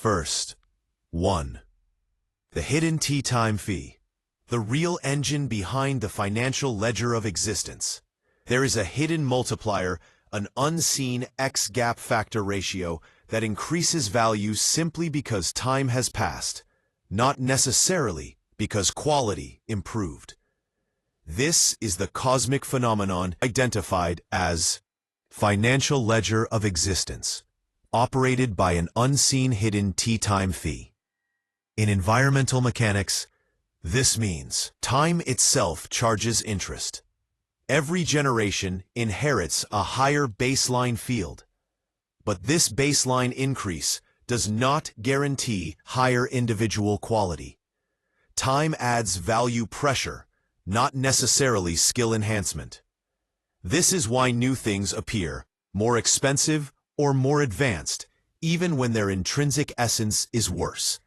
First, 1. The hidden tea time fee. The real engine behind the financial ledger of existence. There is a hidden multiplier, an unseen X-gap factor ratio that increases value simply because time has passed, not necessarily because quality improved. This is the cosmic phenomenon identified as financial ledger of existence, operated by an unseen hidden tea time fee. In environmental mechanics, this means time itself charges interest. Every generation inherits a higher baseline field, but this baseline increase does not guarantee higher individual quality. Time adds value pressure, not necessarily skill enhancement. This is why new things appear more expensive or more advanced, even when their intrinsic essence is worse.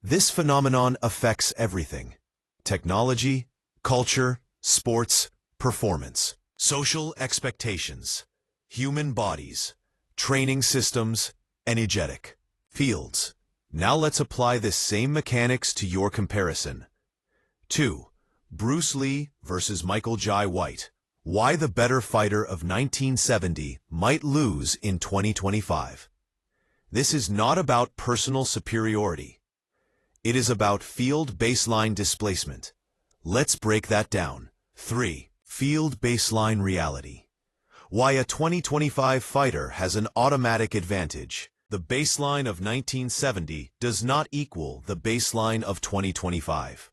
This phenomenon affects everything: technology, culture, sports, performance, social expectations, human bodies, training systems, energetic fields. Now let's apply this same mechanics to your comparison. 2. Bruce Lee versus Michael Jai White. Why the better fighter of 1970 might lose in 2025. This is not about personal superiority. It is about field baseline displacement. Let's break that down. 3. Field baseline reality. Why a 2025 fighter has an automatic advantage. The baseline of 1970 does not equal the baseline of 2025.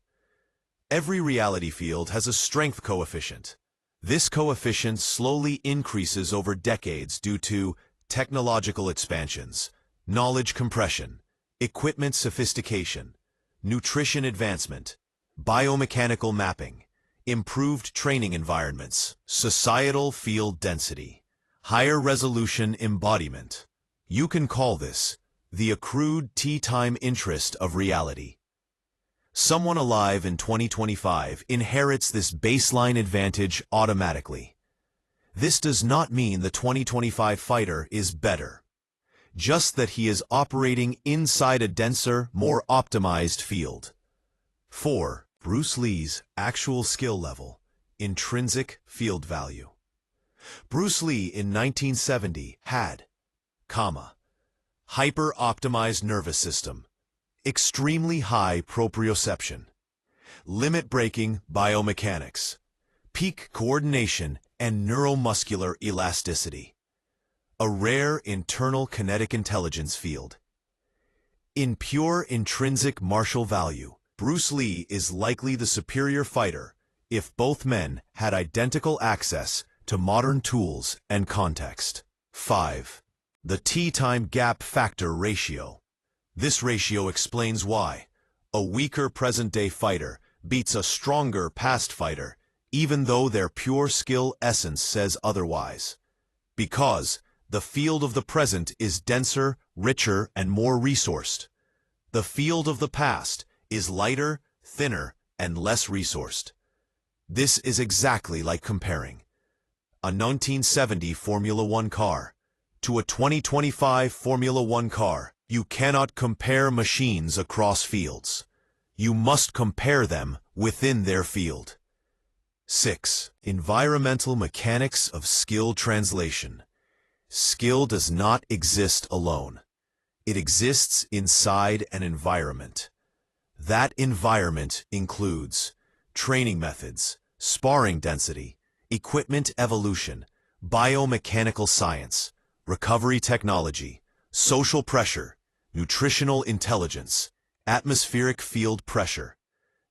Every reality field has a strength coefficient. This coefficient slowly increases over decades due to technological expansions, knowledge compression, equipment sophistication, nutrition advancement, biomechanical mapping, improved training environments, societal field density, higher resolution embodiment. You can call this the accrued tea-time interest of reality. Someone alive in 2025 inherits this baseline advantage automatically. This does not mean the 2025 fighter is better, just that he is operating inside a denser, more optimized field. 4. Bruce Lee's actual skill level, intrinsic field value. Bruce Lee in 1970 had, hyper-optimized nervous system, extremely high proprioception, limit-breaking biomechanics, peak coordination and neuromuscular elasticity, a rare internal kinetic intelligence field. In pure intrinsic martial value, Bruce Lee is likely the superior fighter if both men had identical access to modern tools and context. 5. The tea-time gap factor ratio. This ratio explains why a weaker present-day fighter beats a stronger past fighter, even though their pure skill essence says otherwise. Because the field of the present is denser, richer, and more resourced. The field of the past is lighter, thinner, and less resourced. This is exactly like comparing a 1970 Formula One car to a 2025 Formula One car. You cannot compare machines across fields. You must compare them within their field. 6. Environmental mechanics of skill translation. Skill does not exist alone. It exists inside an environment. That environment includes training methods, sparring density, equipment evolution, biomechanical science, recovery technology, social pressure, nutritional intelligence, atmospheric field pressure.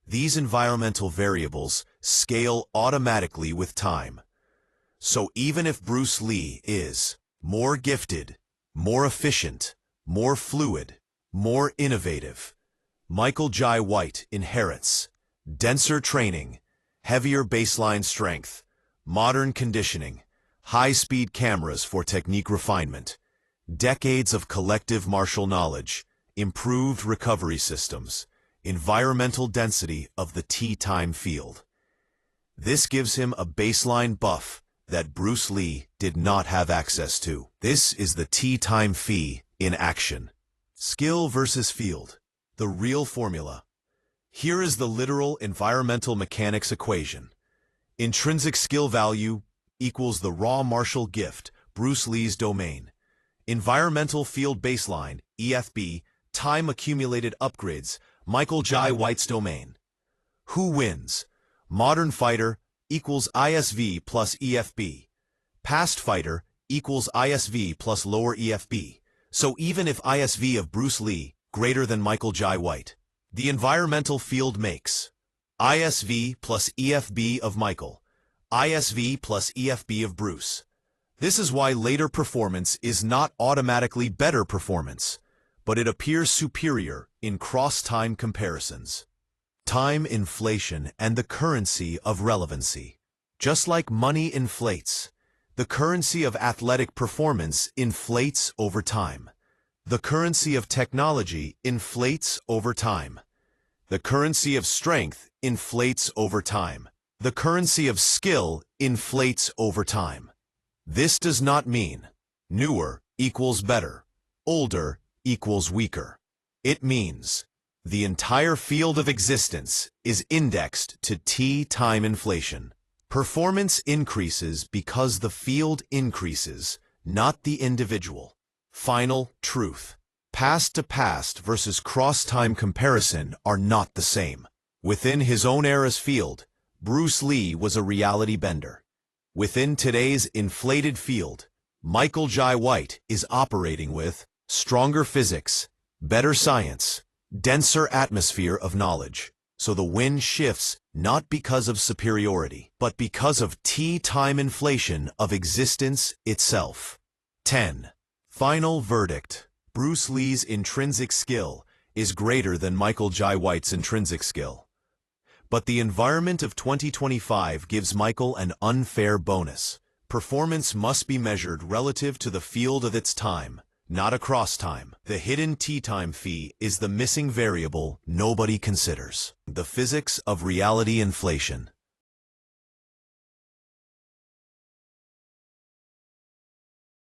These environmental variables scale automatically with time. So even if Bruce Lee is more gifted, more efficient, more fluid, more innovative, Michael Jai White inherits denser training, heavier baseline strength, modern conditioning, high-speed cameras for technique refinement, decades of collective martial knowledge, improved recovery systems, environmental density of the tea-time field. This gives him a baseline buff that Bruce Lee did not have access to. This is the tea-time fee in action. Skill versus field. The real formula. Here is the literal environmental mechanics equation. Intrinsic skill value equals the raw martial gift, Bruce Lee's domain. Environmental field baseline, EFB, time accumulated upgrades, Michael Jai White's domain. Who wins? Modern fighter equals ISV plus EFB. Past fighter equals ISV plus lower EFB. So even if ISV of Bruce Lee greater than Michael Jai White, the environmental field makes ISV plus EFB of Michael, ISV plus EFB of Bruce. This is why later performance is not automatically better performance, but it appears superior in cross-time comparisons. Time inflation and the currency of relevancy. Just like money inflates, the currency of athletic performance inflates over time. The currency of technology inflates over time. The currency of strength inflates over time. The currency of skill inflates over time. This does not mean newer equals better, older equals weaker. It means the entire field of existence is indexed to T-time inflation. Performance increases because the field increases, not the individual. Final truth. Past to past versus cross-time comparison are not the same. Within his own era's field, Bruce Lee was a reality bender. Within today's inflated field, Michael Jai White is operating with stronger physics, better science, denser atmosphere of knowledge. So the win shifts not because of superiority, but because of T-time inflation of existence itself. 10. Final verdict. Bruce Lee's intrinsic skill is greater than Michael Jai White's intrinsic skill. But the environment of 2025 gives Michael an unfair bonus. Performance must be measured relative to the field of its time, not across time. The hidden T-time fee is the missing variable nobody considers. The physics of reality inflation.